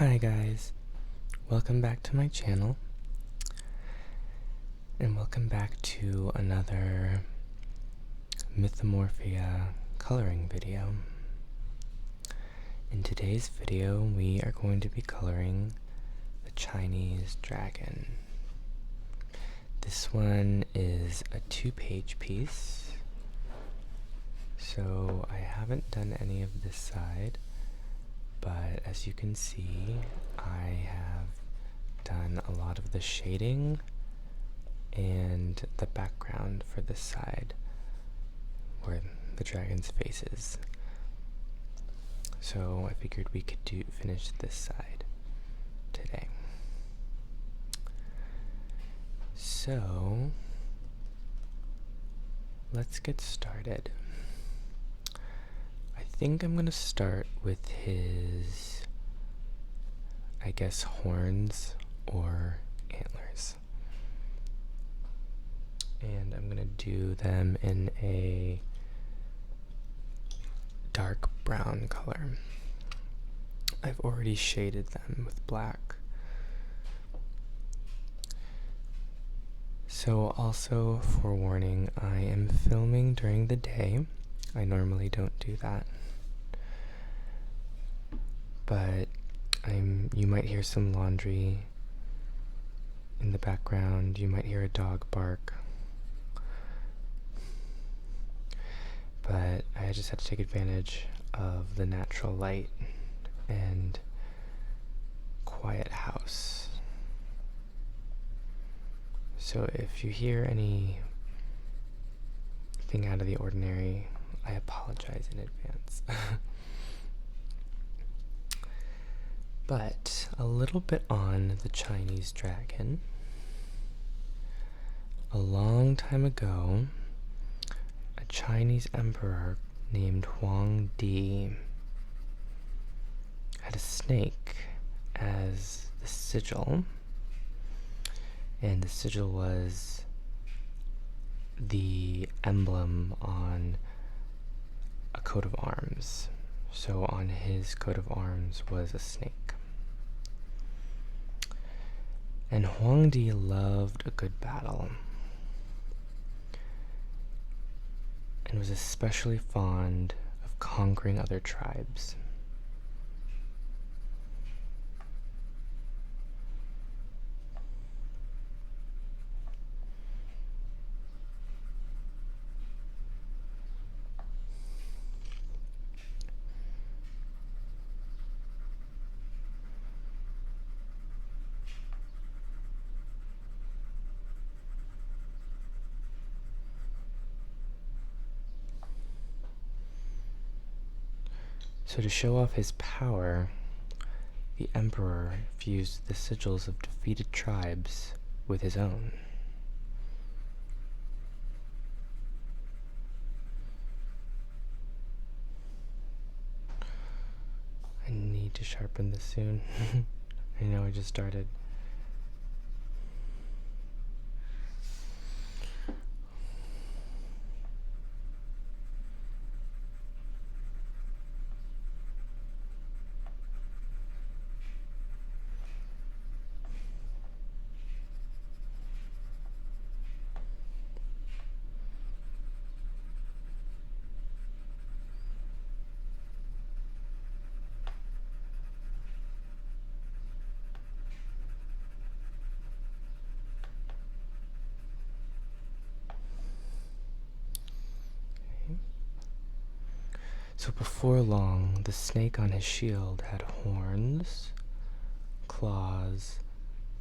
Hi guys, welcome back to my channel, and welcome back to another Mythomorphia coloring video. In today's video, we are going to be coloring the Chinese dragon. This one is a 2-page piece, so I haven't done any of this side. But as you can see, I have done a lot of the shading and the background for this side where the dragon's face is. So I figured we could finish this side today. So let's get started. I think I'm going to start with his, I guess, horns or antlers. And I'm going to do them in a dark brown color. I've already shaded them with black. So also, forewarning, I am filming during the day. I normally don't do that. But you might hear some laundry in the background. You might hear a dog bark. But I just had to take advantage of the natural light and quiet house. So if you hear anything out of the ordinary, I apologize in advance. But a little bit on the Chinese dragon. A long time ago, a Chinese emperor named Huang Di had a snake as the sigil, and the sigil was the emblem on a coat of arms. So on his coat of arms was a snake. And Huang Di loved a good battle, and was especially fond of conquering other tribes. So to show off his power, the emperor fused the sigils of defeated tribes with his own. I need to sharpen this soon. I know I just started. So before long, the snake on his shield had horns, claws,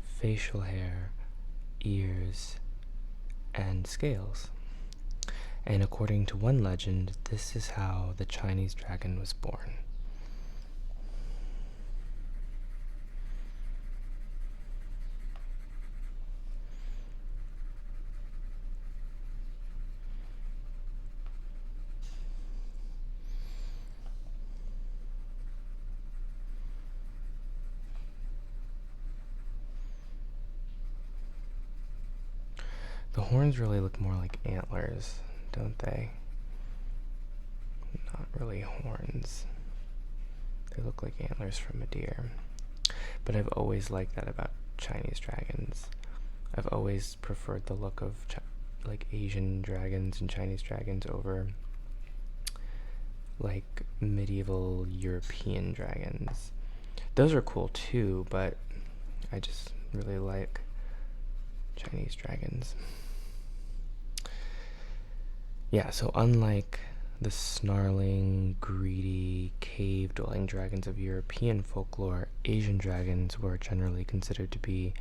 facial hair, ears, and scales. And according to one legend, this is how the Chinese dragon was born. The horns really look more like antlers, don't they? Not really horns. They look like antlers from a deer. But I've always liked that about Chinese dragons. I've always preferred the look of like Asian dragons and Chinese dragons over like medieval European dragons. Those are cool too, but I just really like Chinese dragons. Yeah, so unlike the snarling, greedy, cave-dwelling dragons of European folklore, Asian dragons were generally considered to be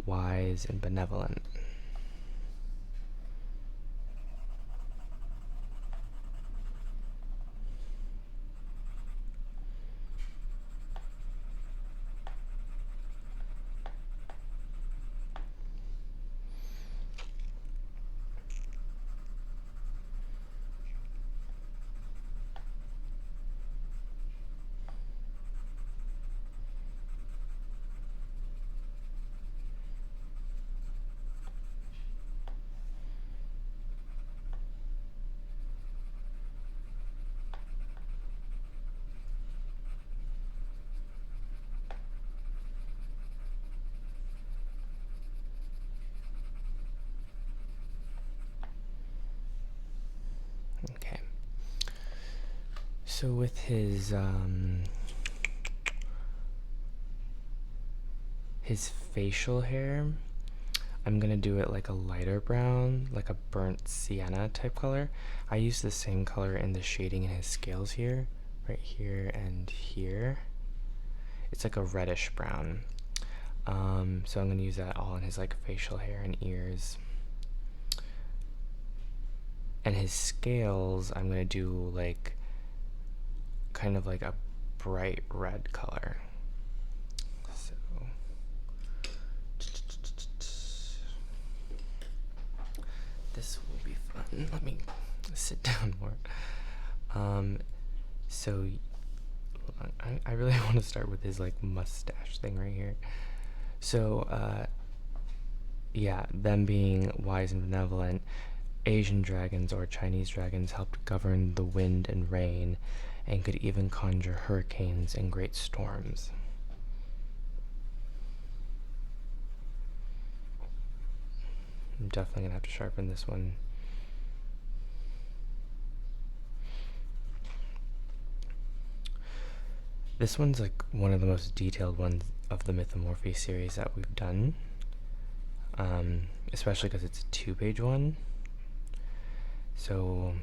wise and benevolent. Okay. So with his facial hair, I'm gonna do it like a lighter brown, like a burnt sienna type color. I use the same color in the shading in his scales here, right here and here. It's like a reddish brown. So I'm gonna use that all in his like facial hair and ears. And his scales, I'm gonna do like kind of like a bright red color. So this will be fun. Let me sit down more. So I really want to start with his like mustache thing right here. So yeah, them being wise and benevolent, Asian dragons or Chinese dragons helped govern the wind and rain and could even conjure hurricanes and great storms. I'm definitely gonna have to sharpen this one. This one's like one of the most detailed ones of the Mythomorphia series that we've done, especially because it's a 2-page one. So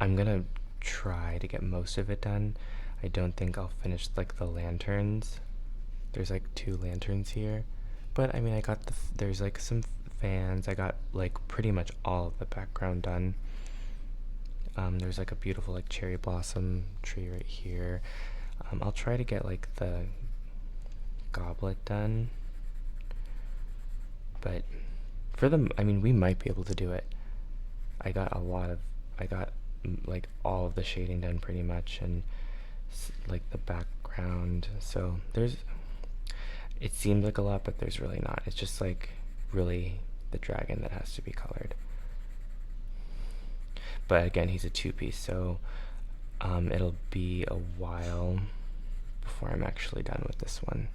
I'm gonna try to get most of it done. I don't think I'll finish like the lanterns. There's like 2 lanterns here, but I mean I got there's like some fans. I got like pretty much all of the background done. There's like a beautiful like cherry blossom tree right here. I'll try to get like the goblet done, but for them, I mean, we might be able to do it. I got like all of the shading done pretty much, and like the background. So it seems like a lot, but there's really not. It's just like really the dragon that has to be colored. But again, he's a 2-piece, so it'll be a while before I'm actually done with this one.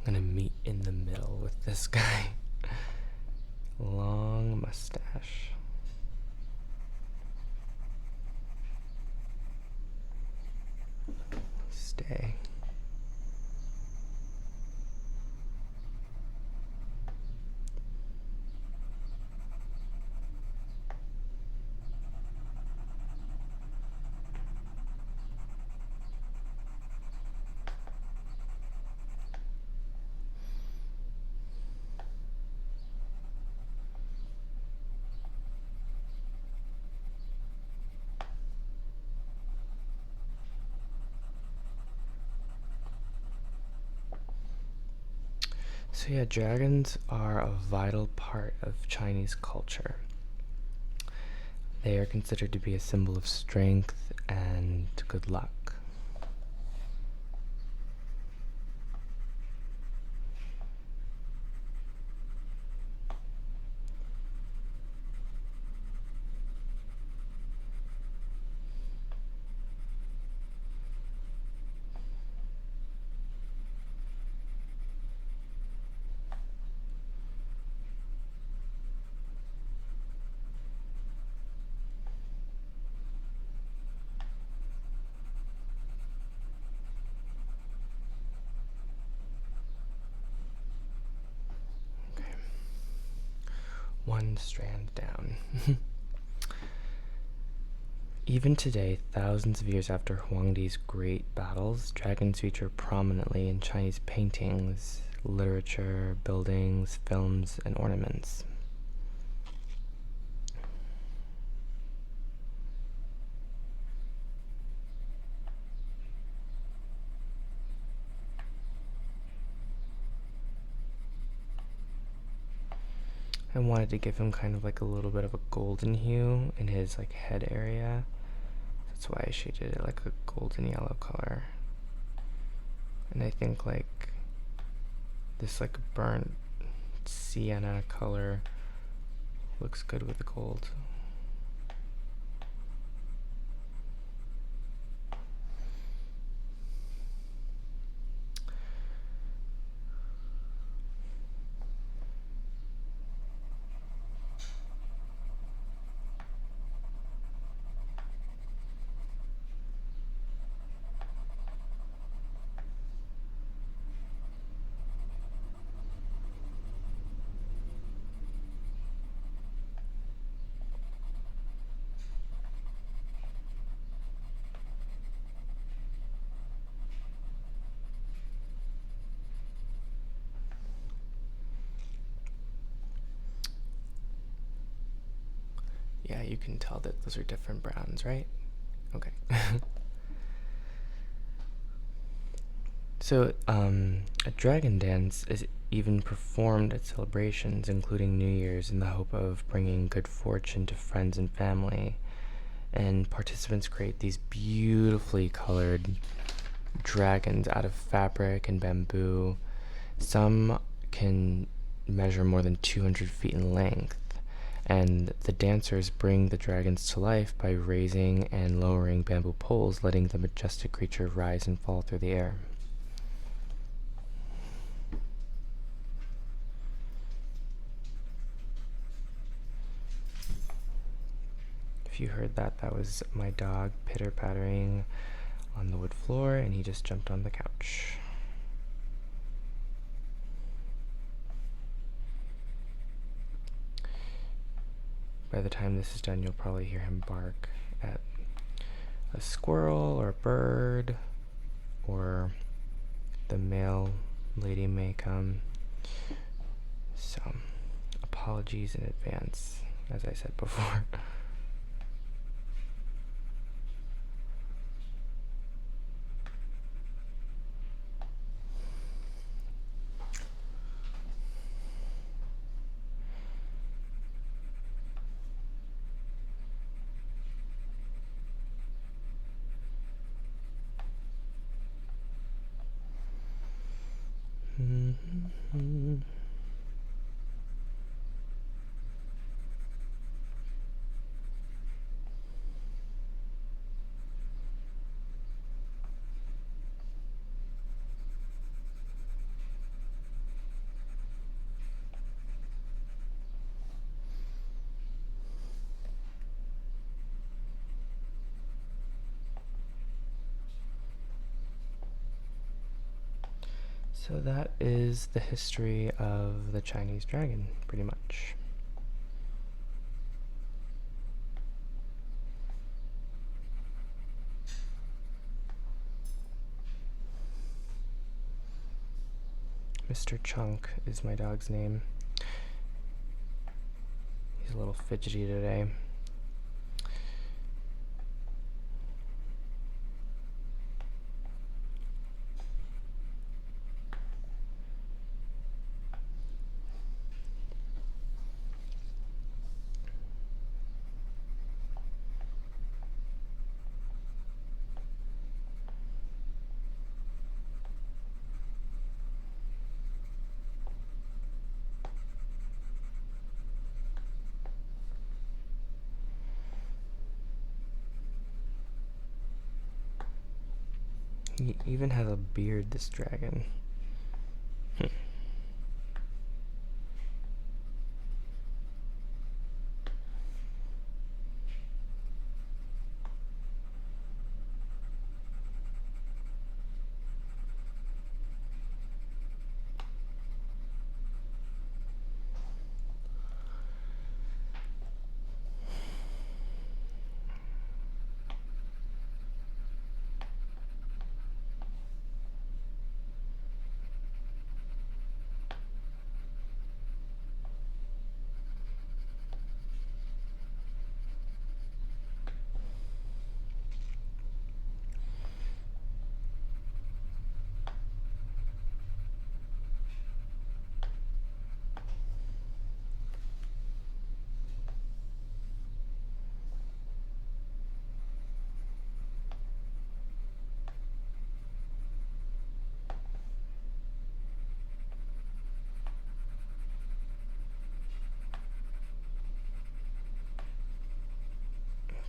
I'm gonna meet in the middle with this guy. Long mustache. Stay. So yeah, dragons are a vital part of Chinese culture. They are considered to be a symbol of strength and good luck. one strand down. Even today, thousands of years after Huangdi's great battles, dragons feature prominently in Chinese paintings, literature, buildings, films, and ornaments. I wanted to give him kind of like a little bit of a golden hue in his like head area. That's why I shaded it like a golden yellow color. And I think like this like burnt sienna color looks good with the gold. Yeah, you can tell that those are different browns, right? Okay. So, a dragon dance is even performed at celebrations, including New Year's, in the hope of bringing good fortune to friends and family. And participants create these beautifully colored dragons out of fabric and bamboo. Some can measure more than 200 feet in length. And the dancers bring the dragons to life by raising and lowering bamboo poles, letting the majestic creature rise and fall through the air. If you heard that, that was my dog pitter-pattering on the wood floor, and he just jumped on the couch. By the time this is done, you'll probably hear him bark at a squirrel or a bird, or the male lady may come. So, apologies in advance, as I said before. So that is the history of the Chinese dragon, pretty much. Mr. Chunk is my dog's name. He's a little fidgety today. He even has a beard, this dragon.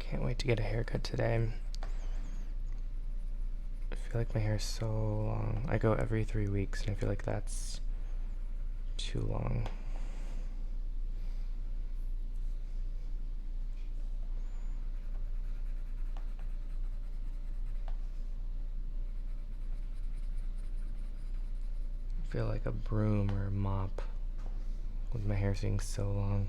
Can't wait to get a haircut today. I feel like my hair is so long. I go every 3 weeks, and I feel like that's too long. I feel like a broom or a mop with my hair being so long.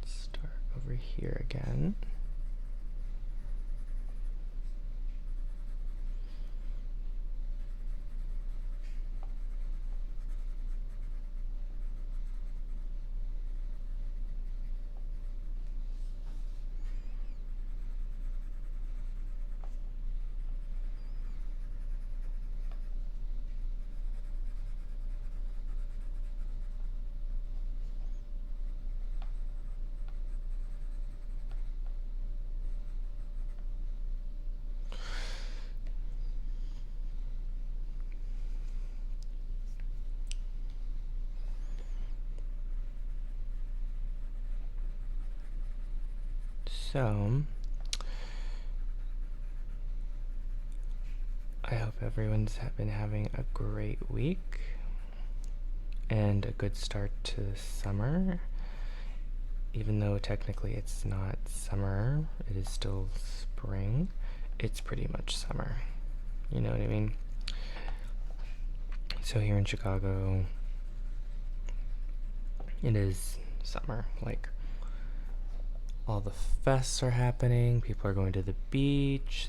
Start over here again. So, I hope everyone's been having a great week and a good start to summer. Even though technically it's not summer, it is still spring. It's pretty much summer. You know what I mean? So here in Chicago, it is summer. Like, all the fests are happening. People are going to the beach,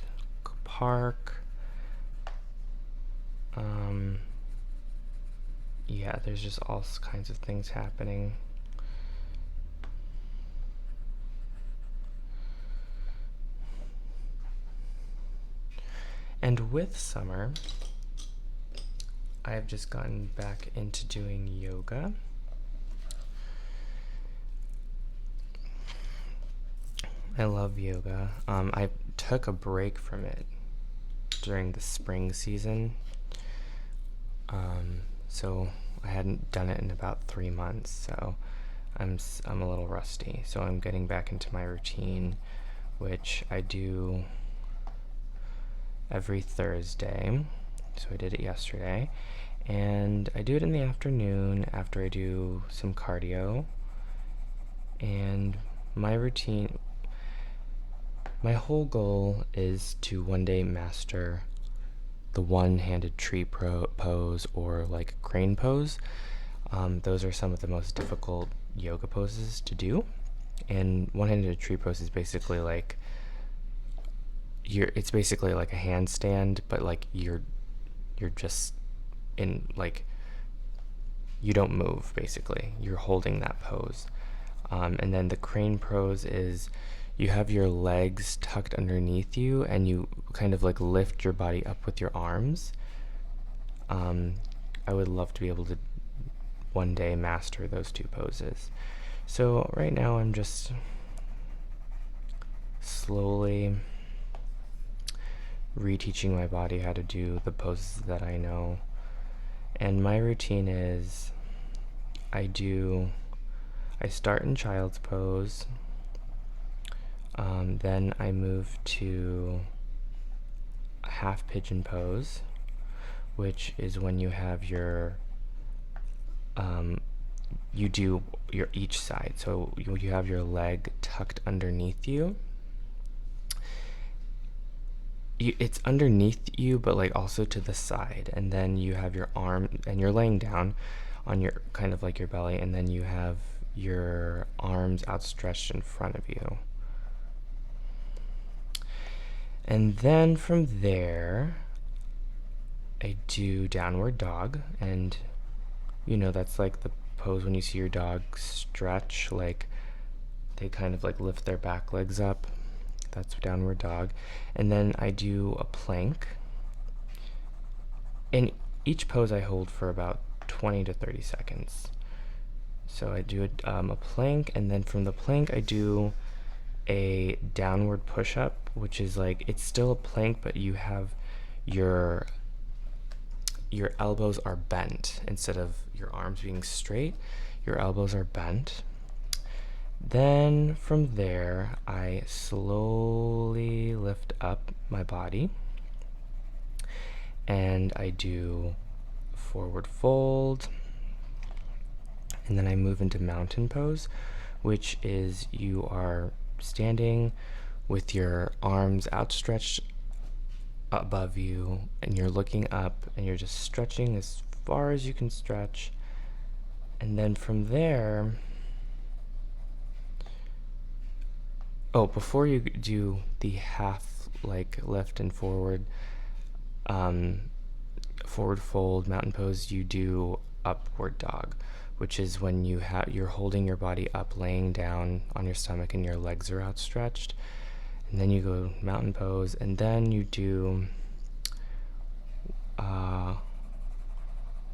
park. Yeah, there's just all kinds of things happening. And with summer, I have just gotten back into doing yoga. I love yoga. I took a break from it during the spring season. So I hadn't done it in about 3 months, so I'm a little rusty. So I'm getting back into my routine, which I do every Thursday. So I did it yesterday, and I do it in the afternoon after I do some cardio. And my routine, my whole goal is to one day master the one-handed tree pose or like crane pose. Those are some of the most difficult yoga poses to do. And one-handed tree pose is basically like it's basically like a handstand, but like you're just in, like, you don't move, basically. You're holding that pose. And then the crane pose is you have your legs tucked underneath you and you kind of like lift your body up with your arms. I would love to be able to one day master those two poses. So right now I'm just slowly reteaching my body how to do the poses that I know. And my routine is I start in child's pose, then I move to a half pigeon pose, which is when you have your you do your each side. So you have your leg tucked underneath you. It's underneath you, but like also to the side, and then you have your arm, and you're laying down on your kind of like your belly, and then you have your arms outstretched in front of you. And then from there, I do downward dog, and that's like the pose when you see your dog stretch, like they kind of like lift their back legs up. that's downward dog. And then I do a plank. In each pose I hold for about 20 to 30 seconds. So I do a plank, and then from the plank I do a downward push-up, which is like, it's still a plank, but you have your elbows are bent. Instead of your arms being straight, your elbows are bent. Then from there, I slowly lift up my body, and I do forward fold, and then I move into mountain pose, which is you are standing with your arms outstretched above you, and you're looking up, and you're just stretching as far as you can stretch. And then from there, before you do the half like lift and forward fold mountain pose, you do upward dog, which is when you're holding your body up, laying down on your stomach, and your legs are outstretched. And then you go mountain pose, and then you do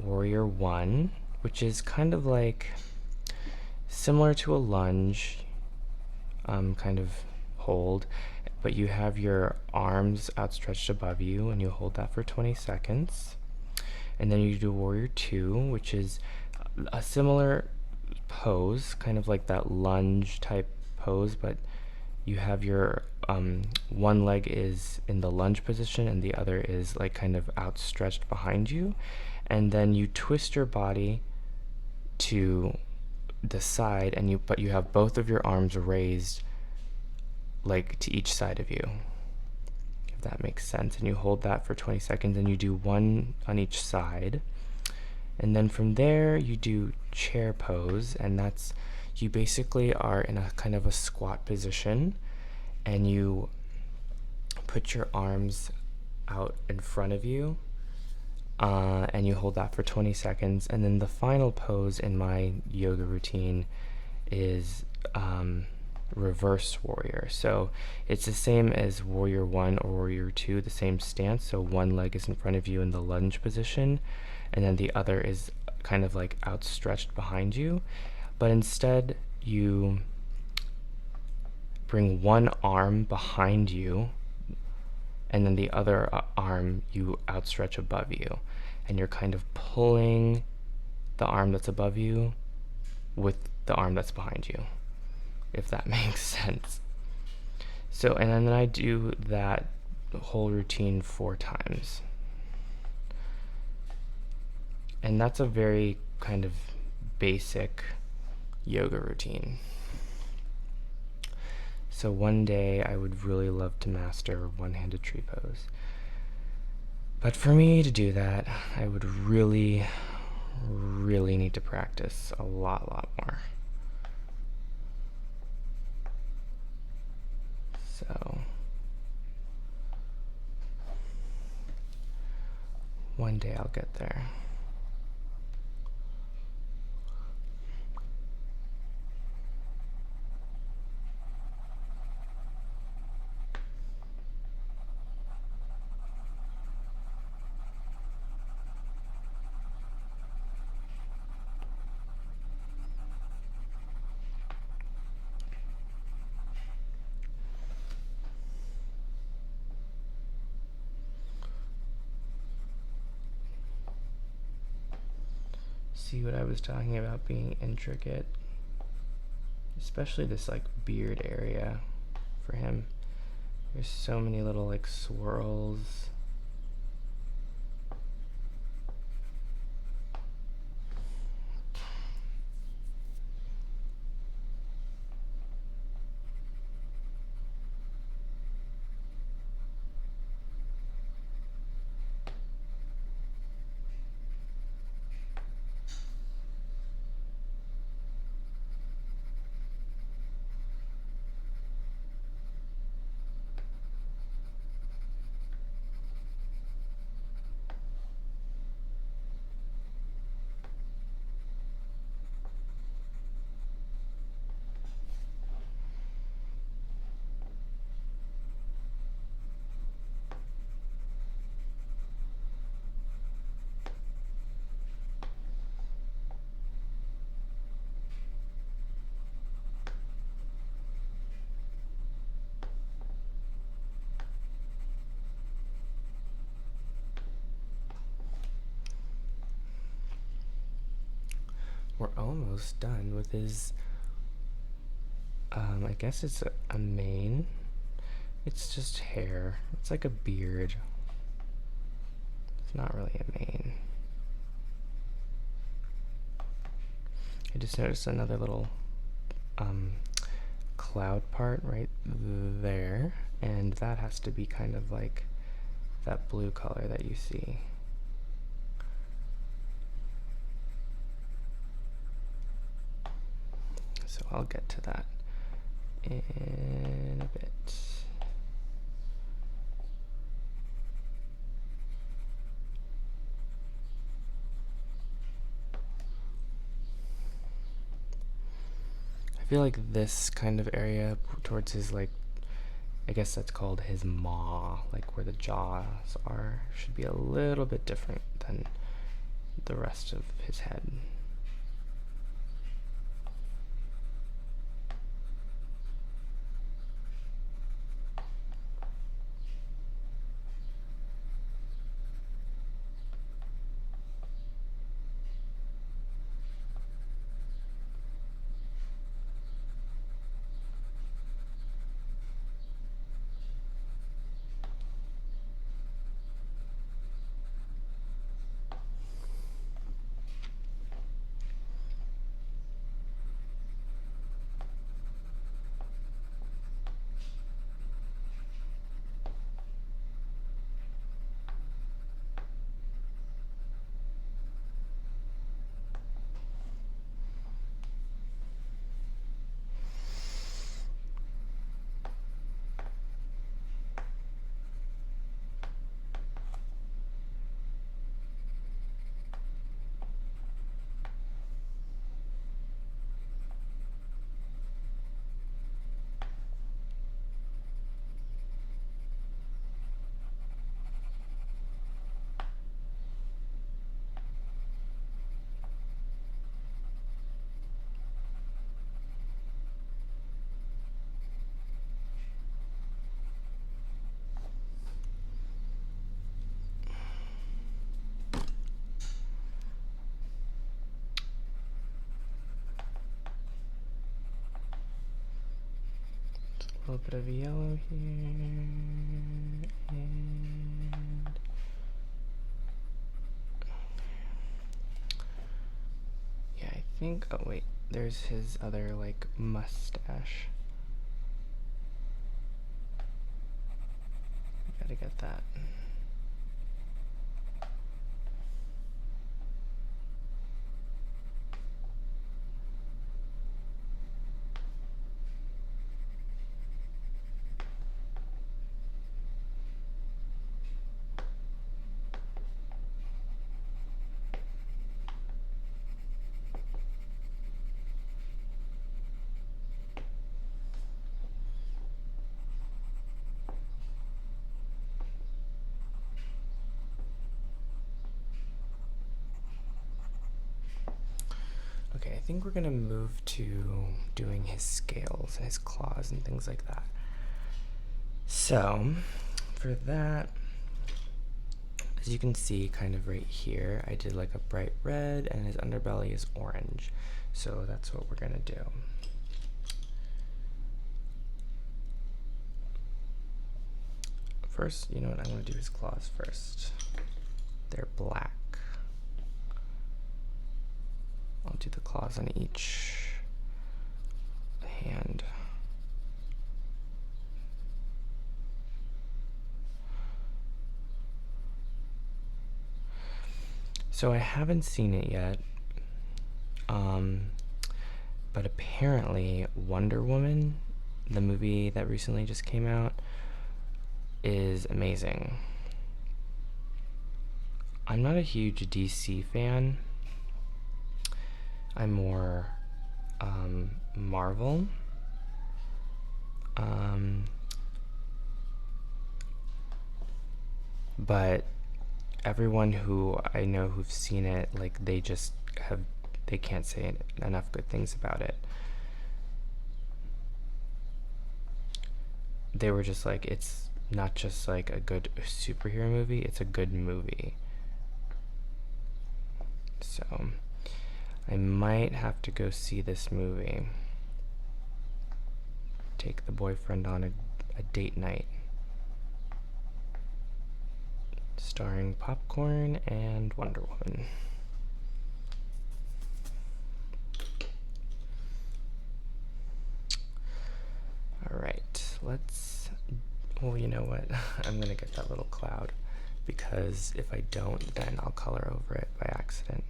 warrior one, which is kind of like similar to a lunge kind of hold, but you have your arms outstretched above you, and you hold that for 20 seconds. And then you do warrior two, which is a similar pose, kind of like that lunge type pose, but you have your one leg is in the lunge position, and the other is like kind of outstretched behind you. And then you twist your body to the side, but you have both of your arms raised like to each side of you, if that makes sense. And you hold that for 20 seconds, and you do one on each side. And then from there you do chair pose, and that's, you basically are in a kind of a squat position, and you put your arms out in front of you, and you hold that for 20 seconds. And then the final pose in my yoga routine is reverse warrior. So it's the same as warrior one or warrior two, the same stance. So one leg is in front of you in the lunge position, and then the other is kind of like outstretched behind you. But instead you bring one arm behind you, and then the other arm you outstretch above you, and you're kind of pulling the arm that's above you with the arm that's behind you, if that makes sense. So, and then I do that whole routine 4 times. And that's a very kind of basic yoga routine. So one day I would really love to master one-handed tree pose. But for me to do that, I would really, really need to practice a lot more. So one day I'll get there. See what I was talking about being intricate? Especially this like beard area for him. There's so many little like swirls. almost done with his, I guess it's a mane. It's just hair. It's like a beard. It's not really a mane. I just noticed another little cloud part right there, and that has to be kind of like that blue color that you see. So I'll get to that in a bit. I feel like this kind of area towards his, like, I guess that's called his maw, like where the jaws are, should be a little bit different than the rest of his head. A little bit of yellow here, and yeah, I think, oh wait, there's his other, like, mustache. Gotta get that. Okay, I think we're gonna move to doing his scales and his claws and things like that. So, for that, as you can see kind of right here, I did like a bright red and his underbelly is orange. So that's what we're gonna do. First, you know what, I'm gonna do his claws first. They're black. I'll do the claws on each hand. So I haven't seen it yet, but apparently Wonder Woman, the movie that recently just came out, is amazing. I'm not a huge DC fan. I'm more Marvel. But everyone who I know who've seen it, like, they can't say enough good things about it. They were just like, it's not just like a good superhero movie, it's a good movie. So I might have to go see this movie. Take the boyfriend on a date night. Starring popcorn and Wonder Woman. Alright, let's... Well, you know what? I'm gonna get that little cloud, because if I don't, then I'll color over it by accident.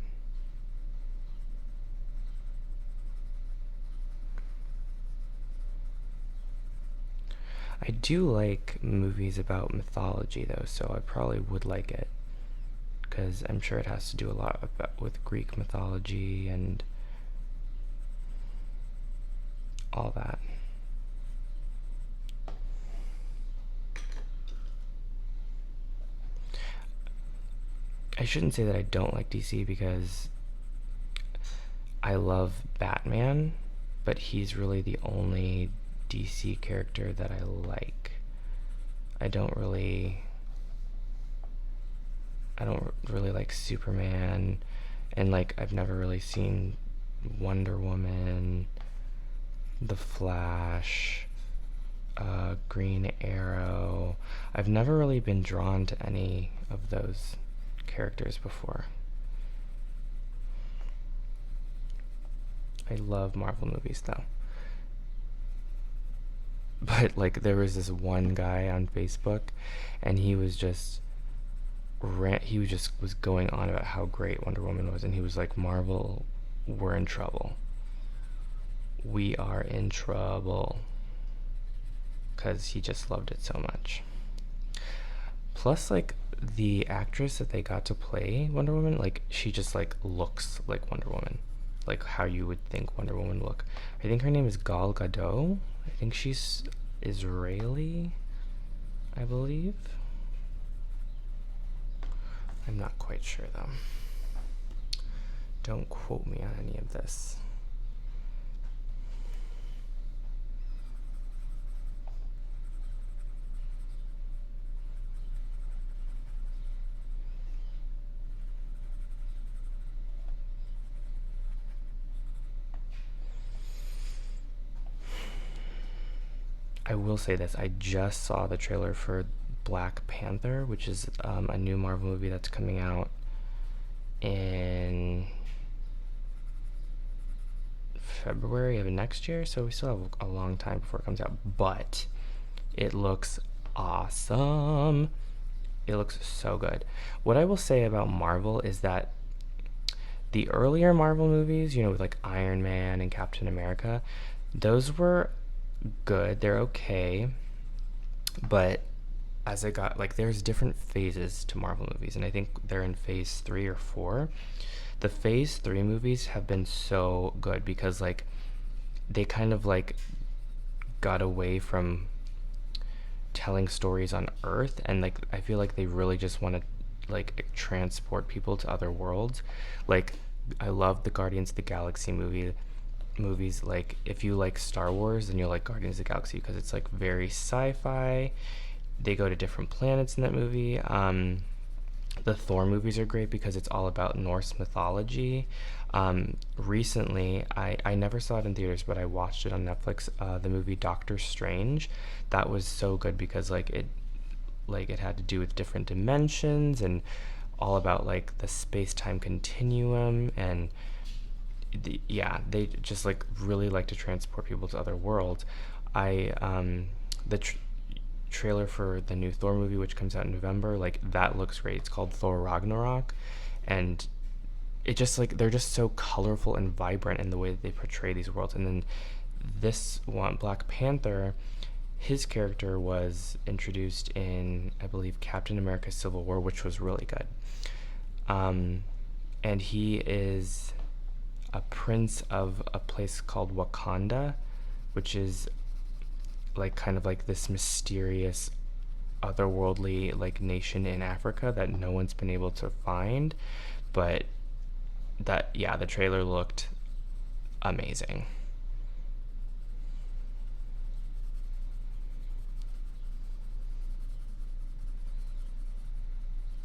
I do like movies about mythology, though, so I probably would like it, because I'm sure it has to do a lot with Greek mythology and all that. I shouldn't say that I don't like DC, because I love Batman, but he's really the only DC character that I like. I don't really like Superman, and like I've never really seen Wonder Woman, The Flash, Green Arrow. I've never really been drawn to any of those characters before. I love Marvel movies though. But like there was this one guy on Facebook, and he was just was going on about how great Wonder Woman was, and he was like, Marvel, we're in trouble. We are in trouble. Because he just loved it so much. Plus, like, the actress that they got to play Wonder Woman, like, she just like looks like Wonder Woman, like how you would think Wonder Woman would look. I think her name is Gal Gadot. I think she's Israeli, I believe. I'm not quite sure though. Don't quote me on any of this. I will say this, I just saw the trailer for Black Panther, which is a new Marvel movie that's coming out in February of next year, so we still have a long time before it comes out, but it looks awesome. It looks so good. What I will say about Marvel is that the earlier Marvel movies, you know, with like Iron Man and Captain America, those were good. They're okay. But as I got, like, there's different phases to Marvel movies, and I think they're in phase 3 or 4. The phase 3 movies have been so good because, like, they kind of, like, got away from telling stories on Earth, and, like, I feel like they really just want to, like, transport people to other worlds. Like, I love the Guardians of the Galaxy movies. Like, if you like Star Wars, then you'll like Guardians of the Galaxy because it's like very sci-fi. They go to different planets in that movie. The Thor movies are great because it's all about Norse mythology. Recently, I never saw it in theaters, but I watched it on Netflix, the movie Doctor Strange. That was so good because like it had to do with different dimensions and all about like the space-time continuum, and they just like really like to transport people to other worlds. The trailer for the new Thor movie, which comes out in November, like that looks great. It's called Thor Ragnarok, and it just like they're just so colorful and vibrant in the way that they portray these worlds. And then this one, Black Panther, his character was introduced in, I believe, Captain America Civil War, which was really good. And he is a prince of a place called Wakanda, which is like kind of like this mysterious otherworldly like nation in Africa that no one's been able to find. But that, yeah, the trailer looked amazing.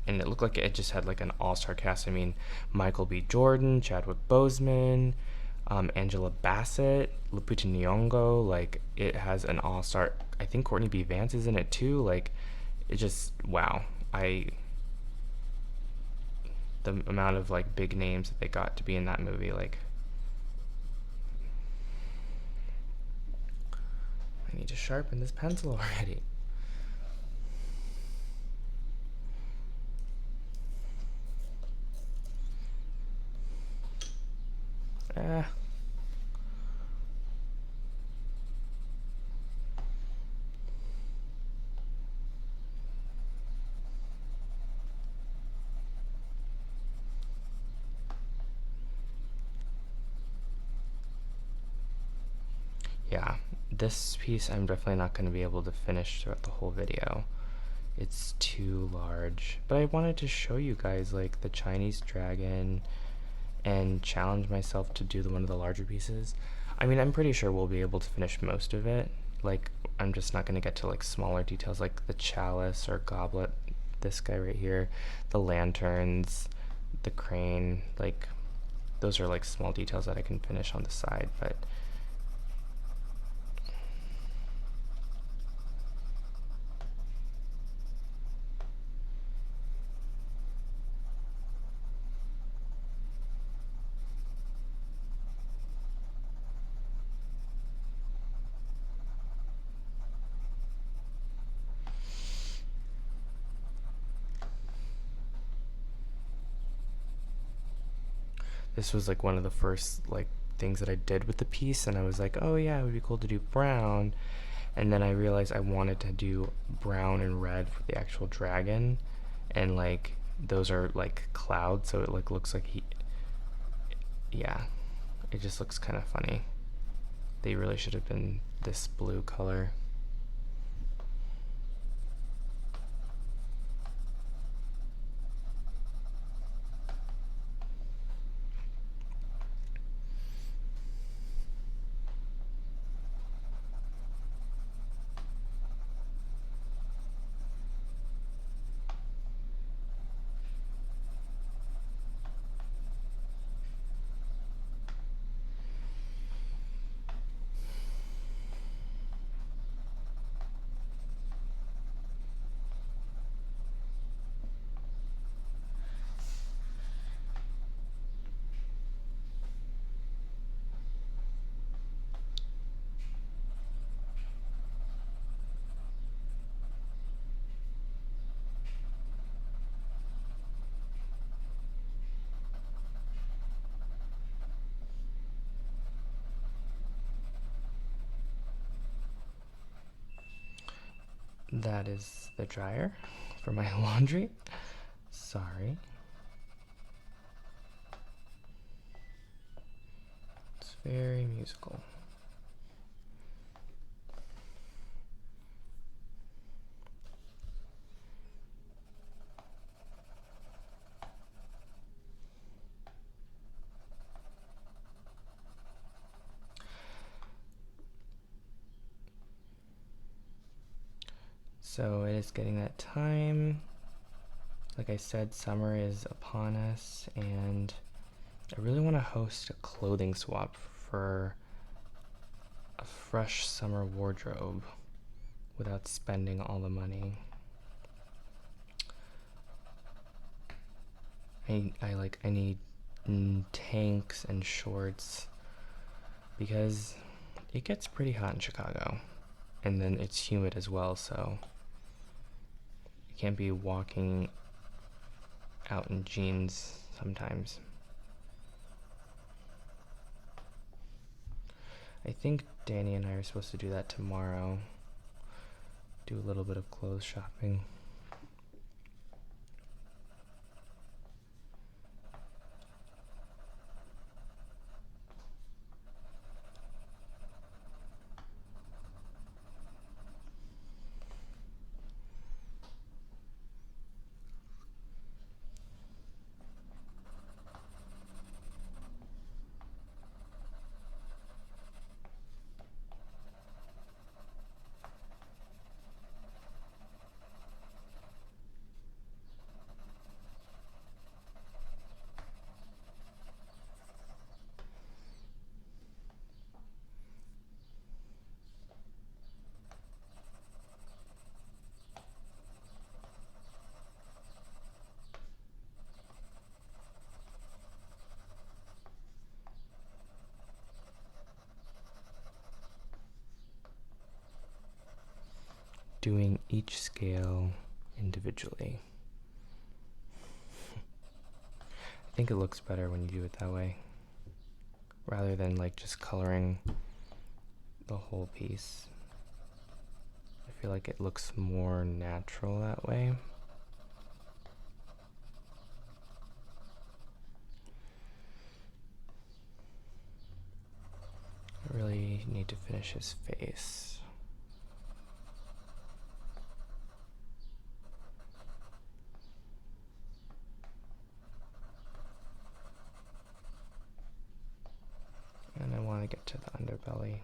And and it looked like it just had like an all-star cast. I mean, Michael B. Jordan, Chadwick Boseman, Angela Bassett, Lupita Nyong'o. Like, it has an all-star. I think Courtney B. Vance is in it too. Like, it just, wow. The amount of like big names that they got to be in that movie, like, I need to sharpen this pencil already. Ah. Yeah, this piece I'm definitely not going to be able to finish throughout the whole video. It's too large. But I wanted to show you guys like the Chinese dragon and challenge myself to do one of the larger pieces. I mean, I'm pretty sure we'll be able to finish most of it. Like, I'm just not going to get to like smaller details like the chalice or goblet, this guy right here, the lanterns, the crane. Like, those are like small details that I can finish on the side, but this was like one of the first like things that I did with the piece, and I was like, oh yeah, it would be cool to do brown. And then I realized I wanted to do brown and red for the actual dragon, and like those are like clouds, so it like looks like yeah, it just looks kind of funny. They really should have been this blue color. That is the dryer for my laundry. Sorry. It's very musical. So it is getting that time. Like I said, summer is upon us, and I really want to host a clothing swap for a fresh summer wardrobe without spending all the money. I need tanks and shorts because it gets pretty hot in Chicago, and then it's humid as well, so you can't be walking out in jeans sometimes. I think Danny and I are supposed to do that tomorrow. Do a little bit of clothes shopping. doing each scale individually. I think it looks better when you do it that way, rather than like just coloring the whole piece. I feel like it looks more natural that way. I really need to finish his face. And I want to get to the underbelly.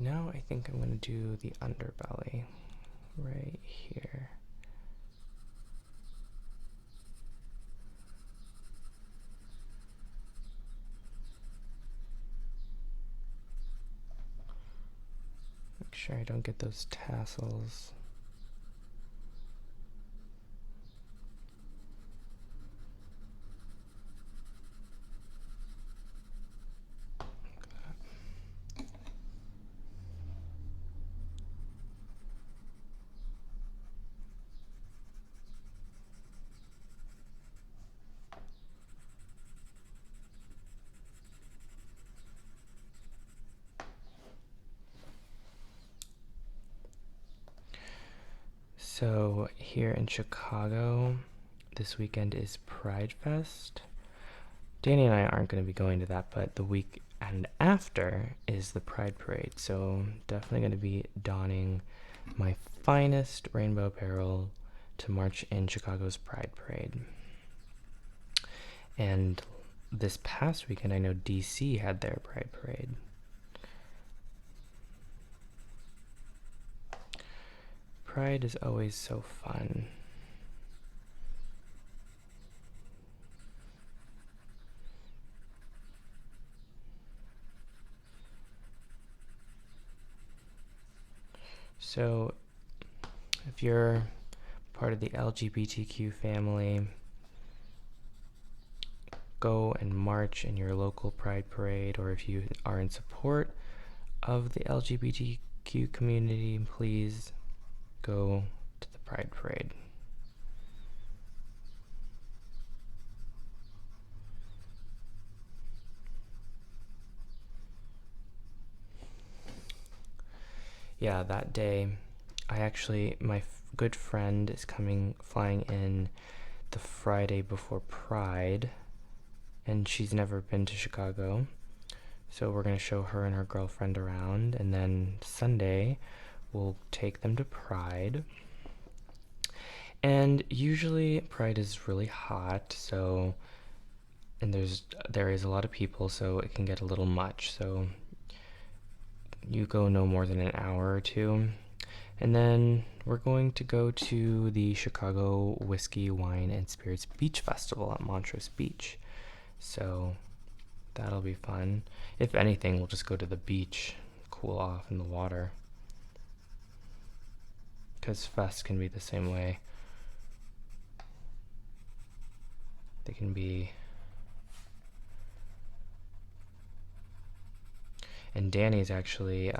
Now I think I'm going to do the underbelly right here. Make sure I don't get those tassels. So here in Chicago, this weekend is Pride Fest. Danny and I aren't going to be going to that, but the weekend after is the Pride Parade. So definitely going to be donning my finest rainbow apparel to march in Chicago's Pride Parade. And this past weekend, I know DC had their Pride Parade. Pride is always so fun. So, if you're part of the LGBTQ family, go and march in your local Pride Parade, or if you are in support of the LGBTQ community, please go to the Pride Parade. Yeah, that day, my good friend is flying in the Friday before Pride, and she's never been to Chicago. So we're going to show her and her girlfriend around, and then Sunday we'll take them to Pride. And usually Pride is really hot, and there is a lot of people, so it can get a little much. So you go no more than an hour or two. And then we're going to go to the Chicago Whiskey, Wine, and Spirits Beach Festival at Montrose Beach. So that'll be fun. If anything, we'll just go to the beach, cool off in the water. Because Fest can be the same way. They can be... And Danny's actually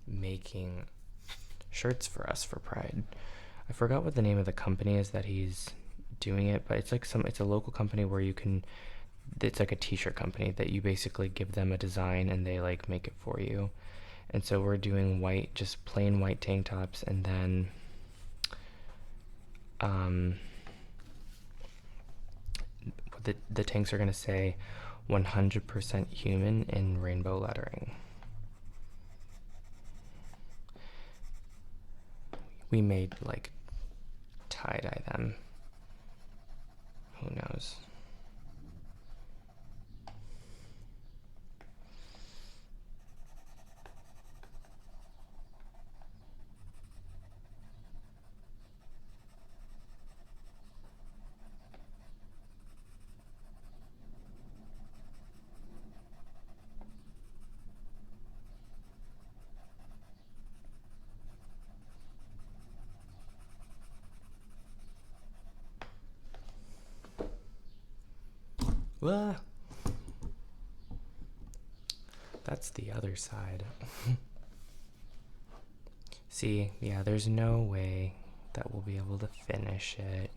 making shirts for us for Pride. I forgot what the name of the company is that he's doing it, but it's a local company where you can, it's like a t-shirt company that you basically give them a design and they like make it for you. And so we're doing white, just plain white tank tops, and then the tanks are going to say 100% human in rainbow lettering. We made like tie-dye them. Who knows? Wah! That's the other side. See, yeah, there's no way that we'll be able to finish it.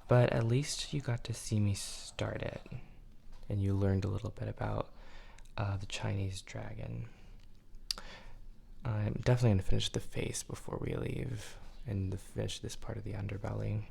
But at least you got to see me start it. And you learned a little bit about the Chinese dragon. I'm definitely going to finish the face before we leave and finish this part of the underbelly.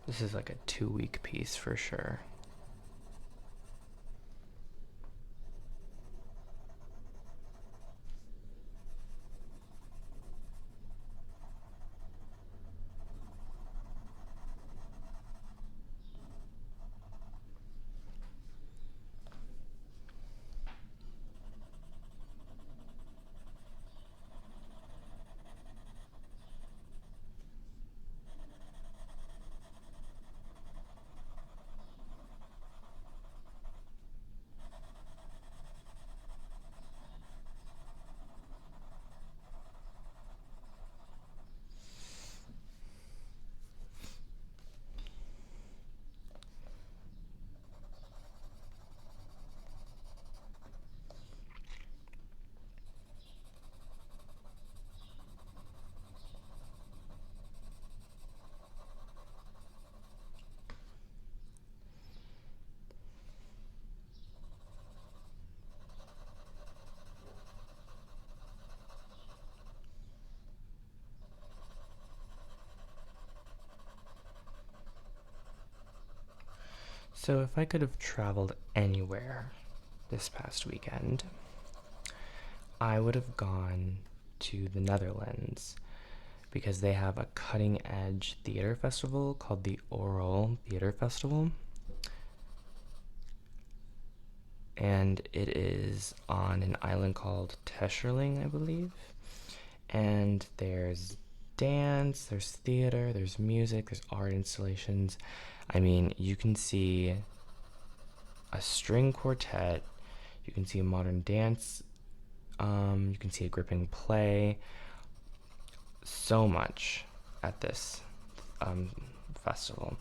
This is like a 2-week piece for sure. So if I could have traveled anywhere this past weekend, I would have gone to the Netherlands because they have a cutting-edge theater festival called the Oerol Theater Festival. And it is on an island called Tescherling, I believe. And there's dance, there's theater, there's music, there's art installations. I mean, you can see a string quartet, you can see a modern dance, you can see a gripping play. So much at this festival,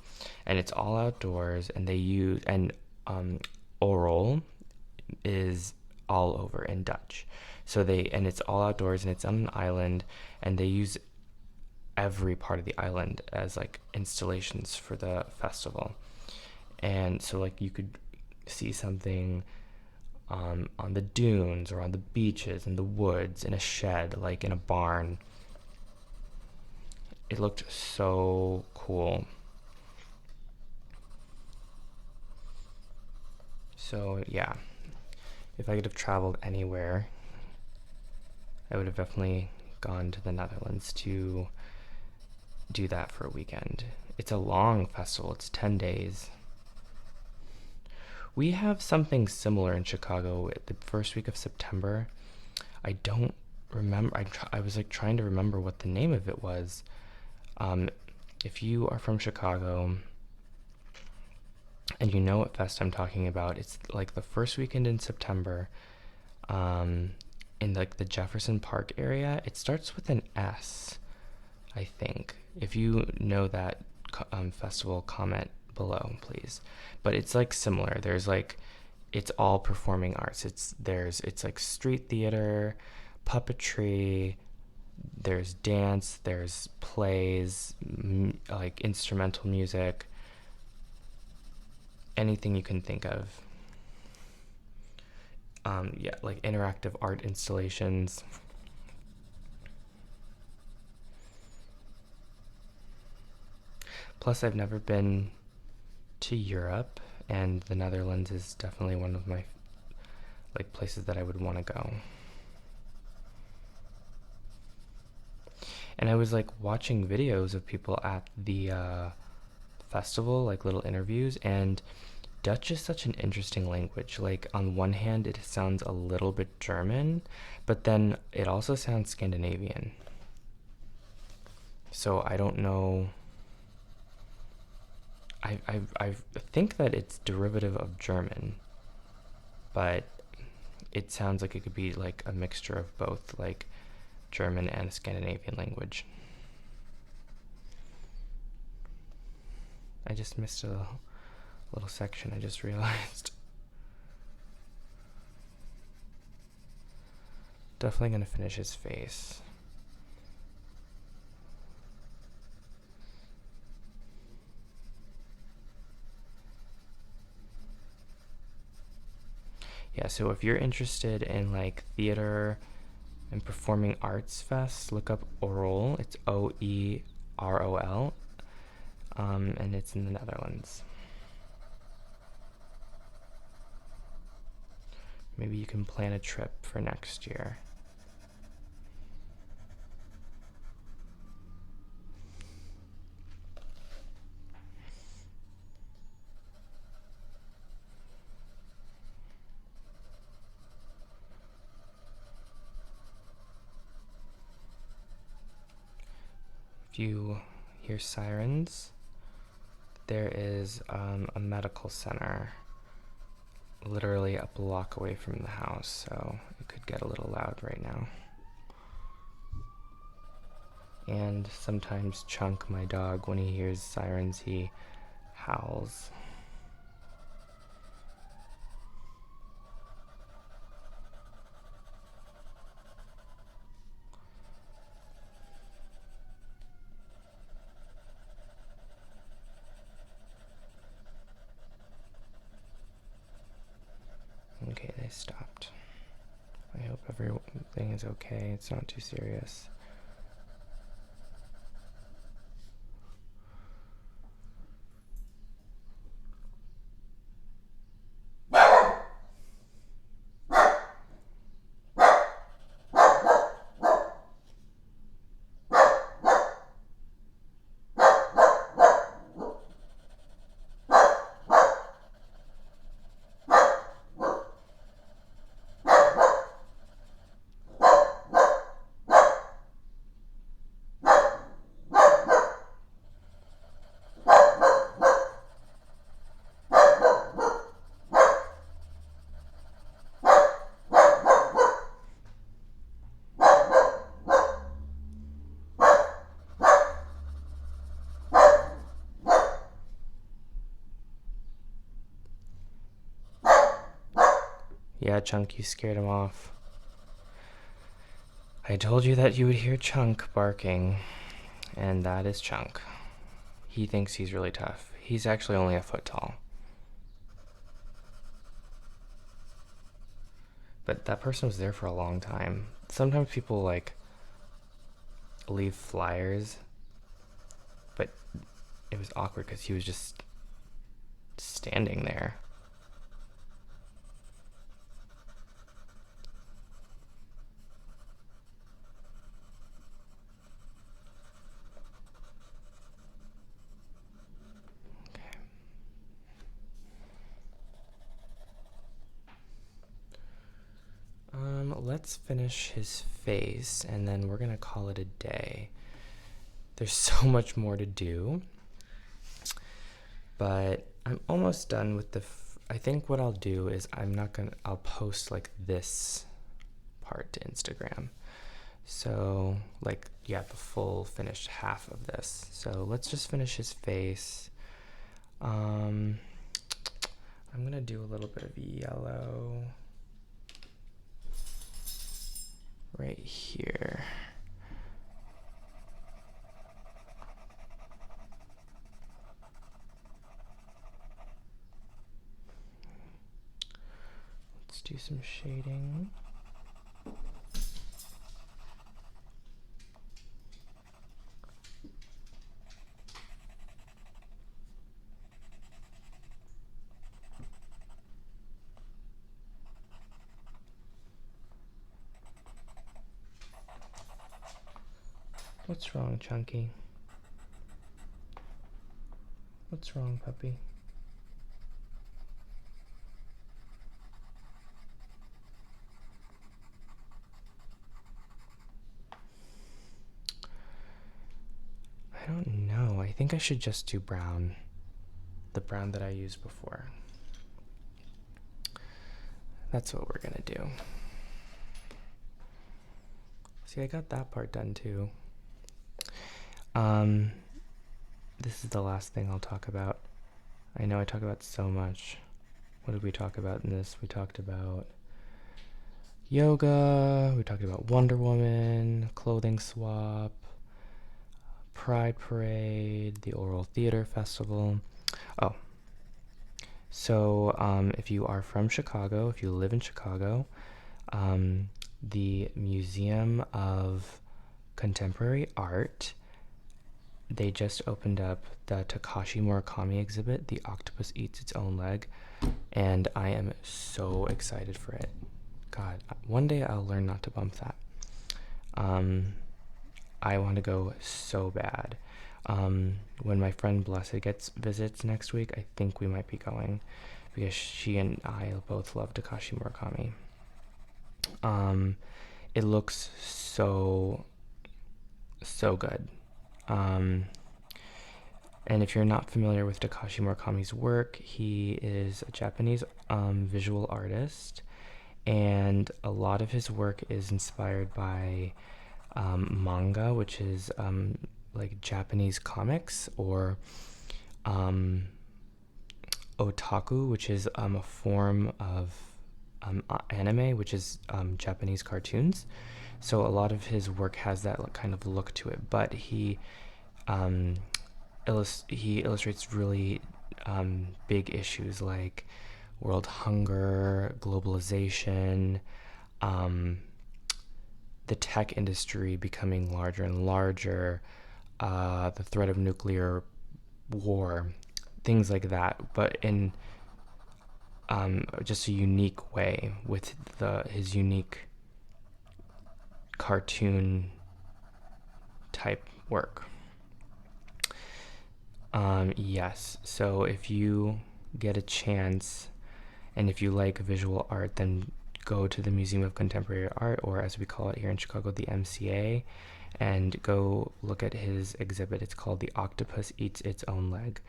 and it's all outdoors. And Oerol is all over in Dutch. And it's all outdoors, and it's on an island, and they use every part of the island as like installations for the festival. And so like you could see something on the dunes or on the beaches, in the woods, in a shed, like in a barn. It looked so cool. So yeah, if I could have traveled anywhere, I would have definitely gone to the Netherlands to do that for a weekend. It's a long festival. It's 10 days. We have something similar in Chicago at the first week of September. I don't remember. I was like trying to remember what the name of it was. If you are from Chicago and you know what fest I'm talking about, it's like the first weekend in September, in like the Jefferson Park area. It starts with an S, I think. If you know that festival, comment below, please. But it's like similar. There's like, it's all performing arts. It's like street theater, puppetry, there's dance, there's plays, like instrumental music, anything you can think of. Yeah, like interactive art installations. Plus, I've never been to Europe, and the Netherlands is definitely one of my like places that I would want to go. And I was like watching videos of people at the festival, like little interviews, and Dutch is such an interesting language. Like, on one hand, it sounds a little bit German, but then it also sounds Scandinavian. So I don't know. I think that it's derivative of German, but it sounds like it could be like a mixture of both, like German and Scandinavian language. I just missed a little section, I just realized. Definitely gonna finish his face. Yeah, so if you're interested in like theater and performing arts fest, look up Oerol. It's Oerol, and it's in the Netherlands. Maybe you can plan a trip for next year. If you hear sirens, there is a medical center literally a block away from the house, so it could get a little loud right now. And sometimes Chunk, my dog, when he hears sirens, he howls. Okay, they stopped. I hope everything is okay. It's not too serious. Yeah, Chunk, you scared him off. I told you that you would hear Chunk barking, and that is Chunk. He thinks he's really tough. He's actually only a foot tall. But that person was there for a long time. Sometimes people like leave flyers, but it was awkward because he was just standing there. let's finish his face, and then we're gonna call it a day. There's so much more to do, but I'm almost done with I think what I'll do is I'll post like this part to Instagram. So like, yeah, the full finished half of this. So let's just finish his face. I'm gonna do a little bit of yellow right here. Let's do some shading. What's wrong, Chunky? What's wrong, puppy? I don't know. I think I should just do brown. The brown that I used before. That's what we're gonna do. See, I got that part done too. This is the last thing I'll talk about. I know I talk about so much. What did we talk about in this? We talked about yoga, we talked about Wonder Woman, clothing swap, Pride Parade, the Oerol Theater Festival. Oh, so if you are from Chicago, if you live in Chicago, the Museum of Contemporary Art, they just opened up the Takashi Murakami exhibit, The Octopus Eats Its Own Leg, and I am so excited for it. God, one day I'll learn not to bump that. I want to go so bad. When my friend Blessed visits next week, I think we might be going, because she and I both love Takashi Murakami. It looks so good. And if you're not familiar with Takashi Murakami's work, he is a Japanese visual artist, and a lot of his work is inspired by manga, which is like Japanese comics, or otaku, which is a form of anime, which is Japanese cartoons. So a lot of his work has that kind of look to it, but he illustrates really big issues like world hunger, globalization, the tech industry becoming larger and larger, the threat of nuclear war, things like that, but in just a unique way, with his unique cartoon type work. Yes, so if you get a chance, and if you like visual art, then go to the Museum of Contemporary Art, or as we call it here in Chicago, the MCA, and go look at his exhibit. It's called The Octopus Eats Its Own Leg.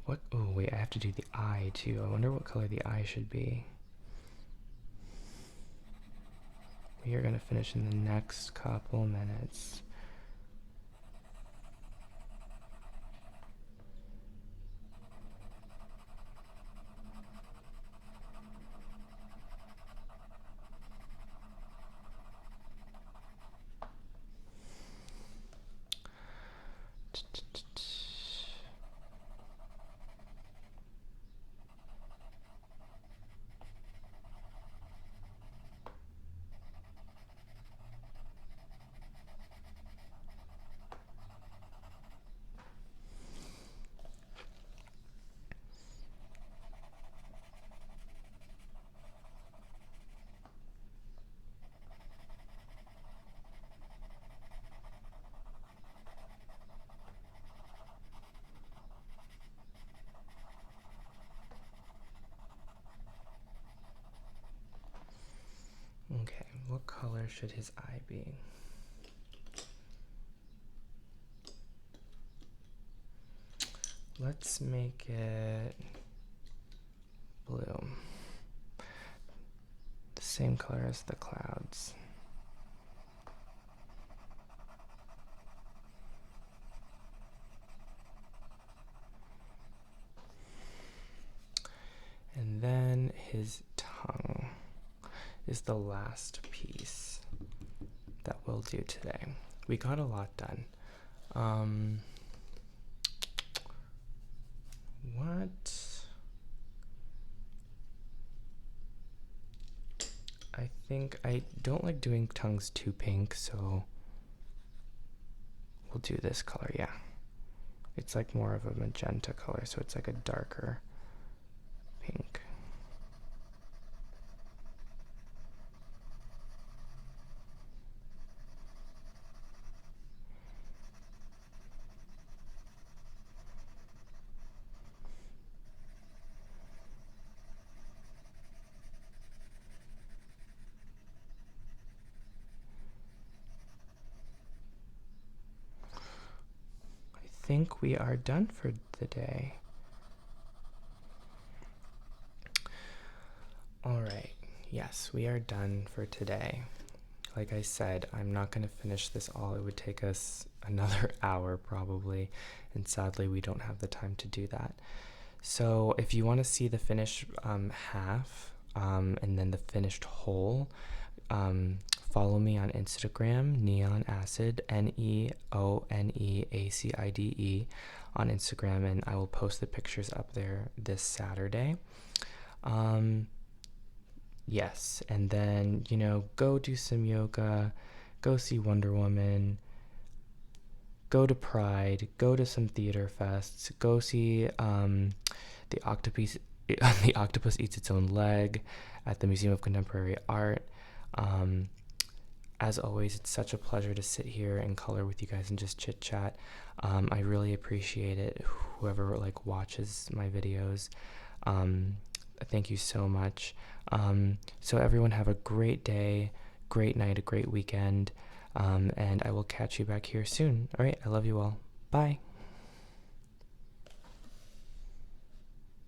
What? Oh, wait, I have to do the eye too. I wonder what color the eye should be. We are going to finish in the next couple minutes. What color should his eye be? Let's make it blue. The same color as the clouds. And then his tongue is the last piece that we'll do today. We got a lot done. I think I don't like doing tongues too pink, so we'll do this color, yeah. It's like more of a magenta color, so it's like a darker pink. I think we are done for the day. All right, yes, we are done for today. Like I said, I'm not going to finish this all. It would take us another hour probably, and sadly we don't have the time to do that. So if you want to see the finished half and then the finished whole, follow me on Instagram, Neon Acid, Neoneneacide on Instagram, and I will post the pictures up there this Saturday. Yes, and then, go do some yoga, go see Wonder Woman, go to Pride, go to some theater fests, go see the Octopus Eats Its Own Leg at the Museum of Contemporary Art. As always, it's such a pleasure to sit here and color with you guys and just chit chat. I really appreciate it. Whoever watches my videos, thank you so much. So everyone have a great day, great night, a great weekend, and I will catch you back here soon. All right, I love you all. Bye.